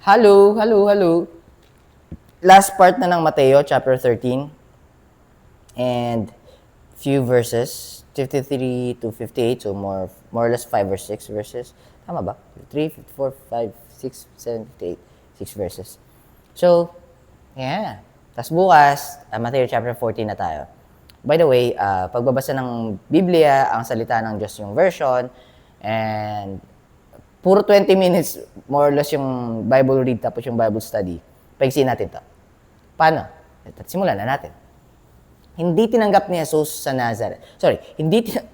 Hello, hello, hello. Last part na ng Mateo, chapter 13. And few verses, 53 to 58, so more or less 5 or 6 verses. Tama ba? 3, 54, 5, 6, 7, 58, 6 verses. So, yeah. Tapos bukas, Mateo chapter 14 na tayo. By the way, pagbabasa ng Biblia, ang salita ng Diyos yung version, and puro 20 minutes, more or less yung Bible read tapos yung Bible study. Paigsiin natin to. Paano? Simulan na natin. Hindi tinanggap ni Jesus sa Nazareth.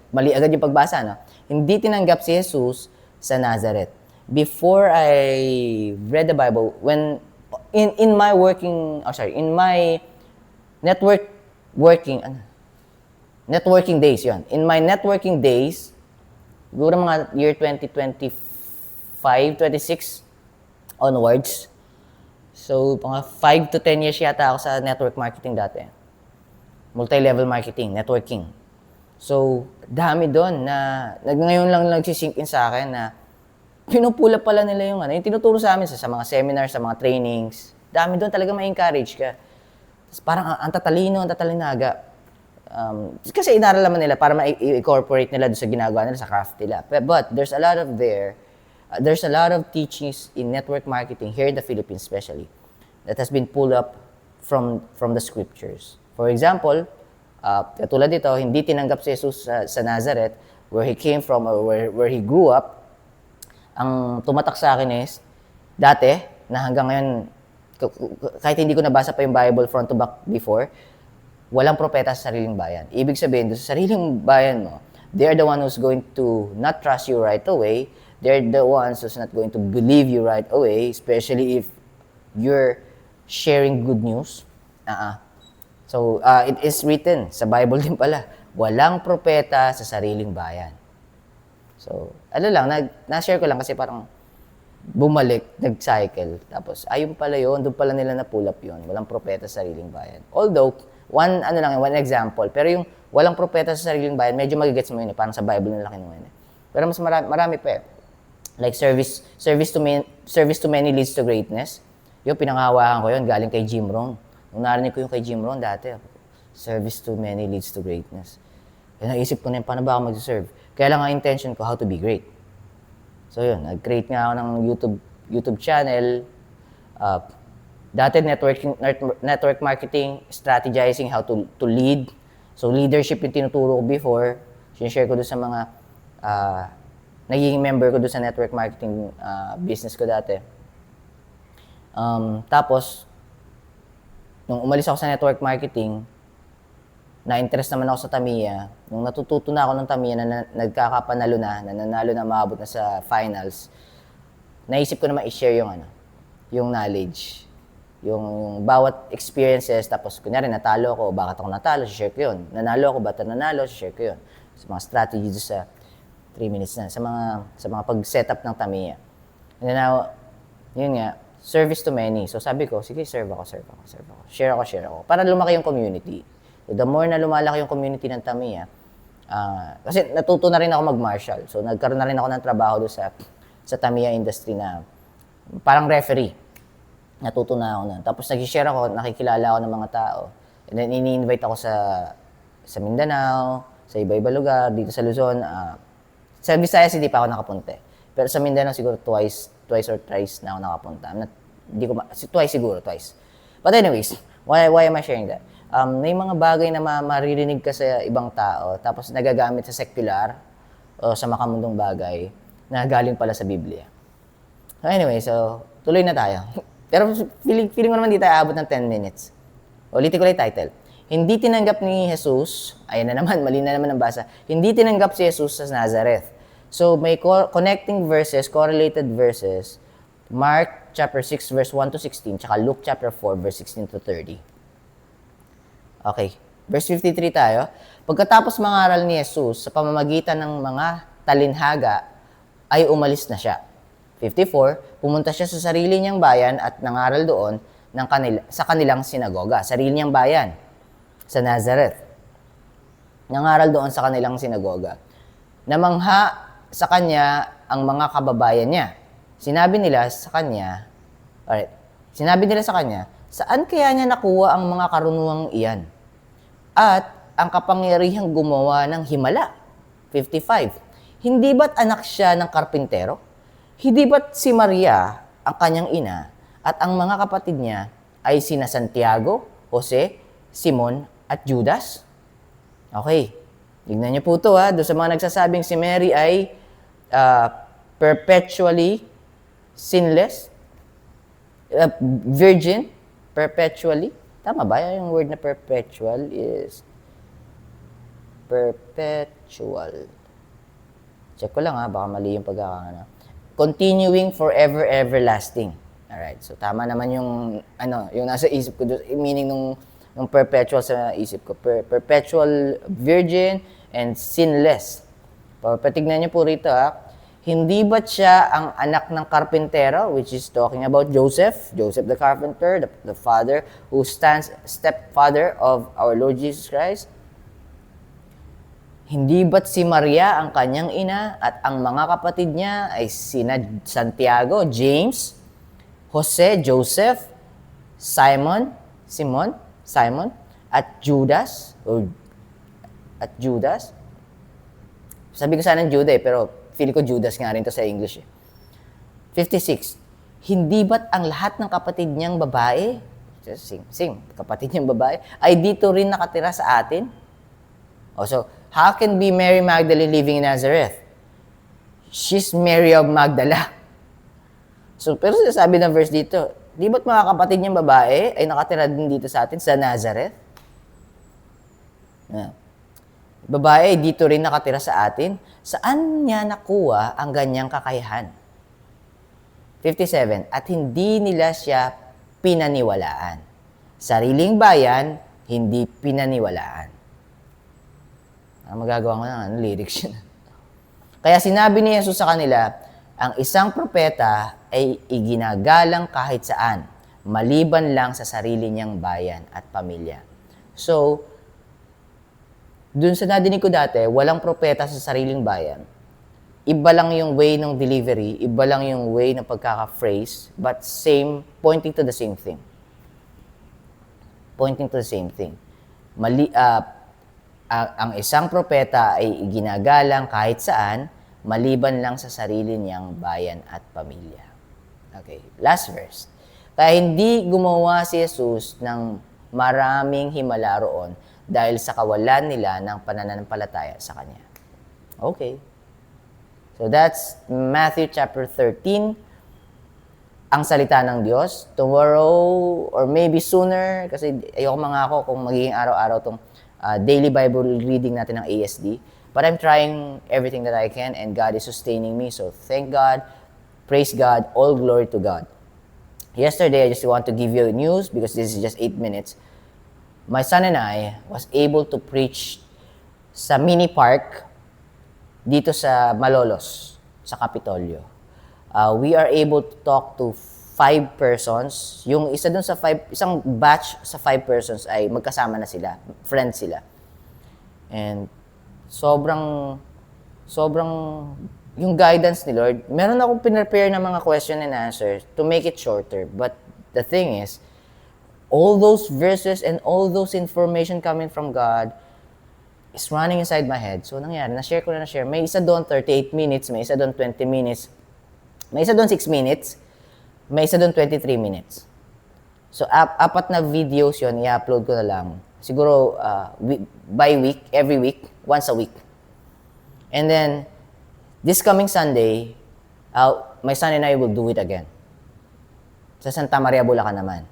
Mali agad yung pagbasa, no? Hindi tinanggap si Jesus sa Nazareth. Before I read the Bible, when in my networking days, yon. In my networking days, siguro mga year 2025, 26 onwards. So, mga 5 to 10 years yata ako sa network marketing dati. Multi-level marketing, networking. So, dami doon na ngayon lang nagsisink in sa akin na pinupula pala nila yung yung tinuturo sa amin sa mga seminars, sa mga trainings. Dami doon talaga ma-encourage ka. Tapos parang ang tatalinaga. Kasi inaral naman nila para ma-incorporate nila doon sa ginagawa nila, sa craft nila. But there's a lot of teachings in network marketing here in the Philippines especially that has been pulled up from the scriptures. For example, katulad dito, hindi tinanggap si Jesus sa Nazareth, where he came from or where he grew up. Ang tumatak sa akin is, dati, na hanggang ngayon, kahit hindi ko nabasa pa yung Bible front to back before, walang propeta sa sariling bayan. Ibig sabihin, sa sariling bayan mo, they're the one who's going to not trust you right away. They're the ones who's not going to believe you right away, especially if you're sharing good news. So, it is written sa Bible din pala, walang propeta sa sariling bayan. So, na-share ko lang kasi parang bumalik, nag-cycle. Tapos, ayun pala yun, doon pala nila na-pull up yun. Walang propeta sa sariling bayan. Although, one example. Pero yung walang propeta sa sariling bayan, medyo magigets mo yun. Parang sa Bible nila kinuha yun. Pero mas marami pa eh. Like service to many leads to greatness. Yung pinanghawakan ko yun, galing kay Jim Rohn. Nung narinig ko yung kay Jim Rohn dati, service to many leads to greatness. Kaya naisip ko na yun, paano ba ako mag-serve? Kaya lang ang intention ko, how to be great. So yun, nag-create nga ako ng YouTube channel. Dati network marketing, strategizing, how to lead. So leadership yung tinuturo ko before. Sinishare ko doon sa mga naging member ko doon sa network marketing business ko dati. Tapos, nung umalis ako sa network marketing, na-interest naman ako sa Tamiya. Nung natututo na ako ng Tamiya na nagkakapanalo na nanalo na maabot na sa finals, naisip ko naman i-share yung knowledge. Yung bawat experiences, tapos kunyari natalo ako, bakit ako natalo, share ko yun. Nanalo ako, ba't nanalo, share ko yun. Sa mga strategies sa 3 minutes na, sa mga pag-setup ng Tamiya. And then now, yun nga, service to many. So sabi ko, sige, serve ako. Share ako. Para lumaki yung community. So the more na lumalaki yung community ng Tamiya, kasi natuto na rin ako mag-martial. So nagkaroon na rin ako ng trabaho doon sa Tamiya industry na parang referee. Natuto na ako na. Tapos nag-share ako, nakikilala ako ng mga tao. And then ini-invite ako sa Mindanao, sa iba-iba lugar, dito sa Luzon. Sa Visayas hindi pa ako nakapunta. Pero sa Mindanao siguro twice or thrice na ako nakapunta. Twice. But anyways, why am I sharing that? May mga bagay na maririnig ka sa ibang tao, tapos nagagamit sa secular o sa makamundong bagay na galing pala sa Biblia. So anyway, tuloy na tayo. Pero feeling mo naman di tayo abot ng 10 minutes. Ulitin ko lang yung title. Hindi tinanggap ni Jesus, ayan na naman, mali na naman ang basa. Hindi tinanggap si Jesus sa Nazareth. So may connecting verses, correlated verses, Mark chapter 6 verse 1 to 16, tsaka Luke chapter 4 verse 16 to 30. Okay, verse 53 tayo. Pagkatapos mangaral ni Jesus sa pamamagitan ng mga talinhaga, ay umalis na siya. 54, pumunta siya sa sarili niyang bayan at nangaral doon sa kanilang sinagoga. Sarili niyang bayan, sa Nazareth. Nangaral doon sa kanilang sinagoga. Namangha sa kanya ang mga kababayan niya. Sinabi nila sa kanya, Alright. Sinabi nila sa kanya, saan kaya niya nakuha ang mga karunungang iyan? At ang kapangyarihang gumawa ng himala? 55. Hindi ba't anak siya ng karpintero? Hindi ba't si Maria, ang kanyang ina, at ang mga kapatid niya ay sina Santiago, Jose, Simon, at Judas? Okay. Tignan niyo po ito doon sa mga nagsasabing si Mary ay perpetually sinless, virgin, perpetually. Tama ba? Yung word na perpetual is perpetual. Check ko lang baka mali yung pagkakana. Continuing forever, everlasting. Alright, so tama naman yung, yung nasa isip ko, meaning nung perpetual sa isip ko. Perpetual virgin and sinless. Patignan niyo po rito Hindi ba't siya ang anak ng karpintero, which is talking about Joseph the carpenter, the father who stands stepfather of our Lord Jesus Christ? Hindi ba't si Maria ang kanyang ina at ang mga kapatid niya ay sina Santiago, James, Jose, Joseph, Simon, at Judas, Sabi ko sana Judah pero feel ko Judas nga rin to sa English 56. Hindi ba't ang lahat ng kapatid niyang babae, kapatid niyang babae, ay dito rin nakatira sa atin? So, how can be Mary Magdalene living in Nazareth? She's Mary of Magdala. So, pero sabi ng verse dito, di ba't mga kapatid niyang babae ay nakatira din dito sa atin sa Nazareth? Babae, dito rin nakatira sa atin. Saan niya nakuha ang ganyang kakayahan? 57. At hindi nila siya pinaniwalaan. Sariling bayan, hindi pinaniwalaan. Magagawa ko na lyrics yun. Kaya sinabi ni Jesus sa kanila, ang isang propeta ay iginagalang kahit saan, maliban lang sa sarili niyang bayan at pamilya. So, dun sa nadinig ko dati, walang propeta sa sariling bayan. Iba lang yung way ng delivery, iba lang yung way ng pagkaka-phrase, but pointing to the same thing. Pointing to the same thing. Ang isang propeta ay iginagalang kahit saan, maliban lang sa sarili niyang bayan at pamilya. Okay, last verse. Kaya hindi gumawa si Jesus ng maraming himala roon dahil sa kawalan nila ng pananampalataya sa Kanya. Okay. So that's Matthew chapter 13. Ang salita ng Diyos. Tomorrow, or maybe sooner, kasi ayoko mga ako kung magiging araw-araw tong daily Bible reading natin ng ASD. But I'm trying everything that I can and God is sustaining me. So thank God, praise God, all glory to God. Yesterday, I just want to give you news because this is just 8 minutes. My son and I was able to preach sa mini park dito sa Malolos, sa Kapitolyo. We are able to talk to 5 persons. Yung isa dun sa isang batch sa 5 persons ay magkasama na sila, friends sila. And sobrang yung guidance ni Lord, meron akong pinrepare na mga question and answers to make it shorter. But the thing is, all those verses and all those information coming from God is running inside my head. So nangyari, na-share ko na na-share. May isa doon 38 minutes, may isa doon 20 minutes, may isa doon 6 minutes, may isa doon 23 minutes. So, 4 na videos yon i-upload ko na lang. Siguro, by week, every week, once a week. And then, this coming Sunday, my son and I will do it again. Sa Santa Maria, Bulacan naman.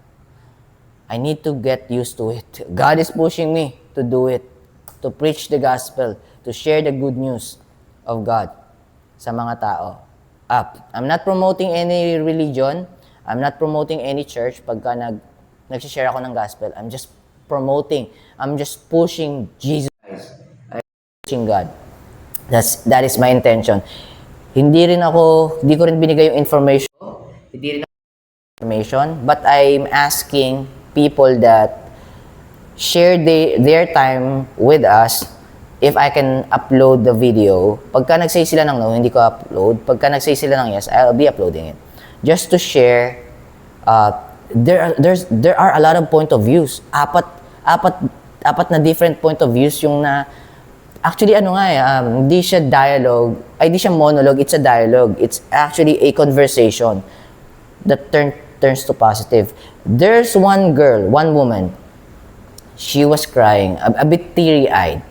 I need to get used to it. God is pushing me to do it, to preach the gospel, to share the good news of God sa mga tao. I'm not promoting any religion. I'm not promoting any church pagka nag-share ako ng gospel. I'm just pushing Jesus. I'm pushing God. That is my intention. Hindi ko rin binigay yung information. But I'm asking people that share their time with us if I can upload the video. Pagka nag-say sila ng no, hindi ko upload. Pagka nag-say sila ng yes, I'll be uploading it. Just to share there are a lot of point of views. Apat na different point of views yung na actually hindi siya dialogue, ay hindi siya monologue, it's a dialogue. It's actually a conversation that turns to positive. There's one girl, one woman. She was crying, a bit teary-eyed.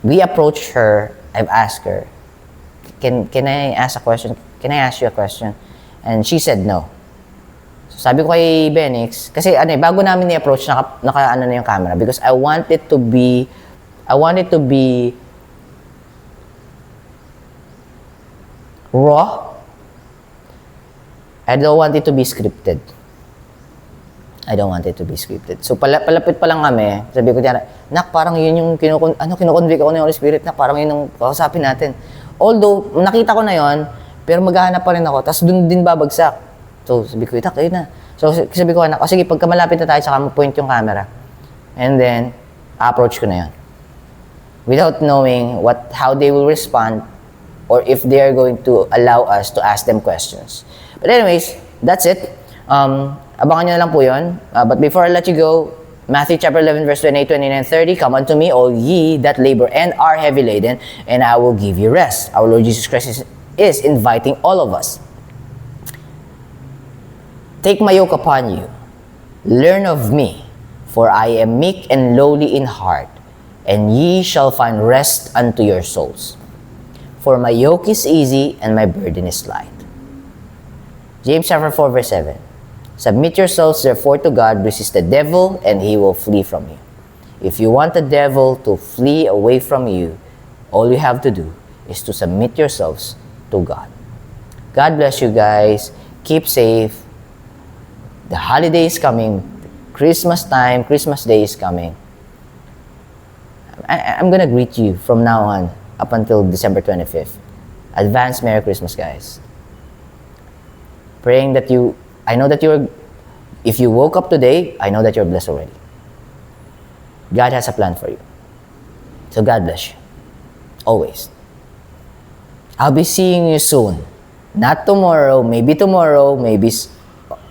We approached her. I've asked her, can I ask a question? Can I ask you a question? And she said no. So sabi ko kay Benix, kasi bago namin i-approach, naka na yung camera because I want it to be raw. I don't want it to be scripted. So palapit pa lang kami, sabi ko diyan, nak, parang yun yung kinoconvict ako ng Holy Spirit, na parang yun yung kausapin natin. Although nakita ko na yon, pero maghahanap pa rin ako, tapos dun din babagsak. So sabi ko, nak, ayun na. So sabi ko, nak, sige, pagka malapit na tayo, saka mo-point yung camera. And then approach ko na yon. Without knowing how they will respond or if they are going to allow us to ask them questions. But anyways, that's it. Abangan nyo na lang po yun. But before I let you go, Matthew chapter 11, verse 28, 29, 30, come unto me, all ye that labor and are heavy laden, and I will give you rest. Our Lord Jesus Christ is inviting all of us. Take my yoke upon you. Learn of me, for I am meek and lowly in heart, and ye shall find rest unto your souls. For my yoke is easy and my burden is light. James chapter 4, verse 7. Submit yourselves therefore to God, resist the devil, and he will flee from you. If you want the devil to flee away from you, all you have to do is to submit yourselves to God. God bless you guys. Keep safe. The holiday is coming. Christmas time, Christmas day is coming. I'm gonna greet you from now on up until December 25th. Advance Merry Christmas, guys. Praying that if you woke up today, I know that you're blessed already. God has a plan for you. So God bless you. Always. I'll be seeing you soon. Not tomorrow, maybe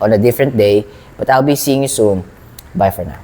on a different day, but I'll be seeing you soon. Bye for now.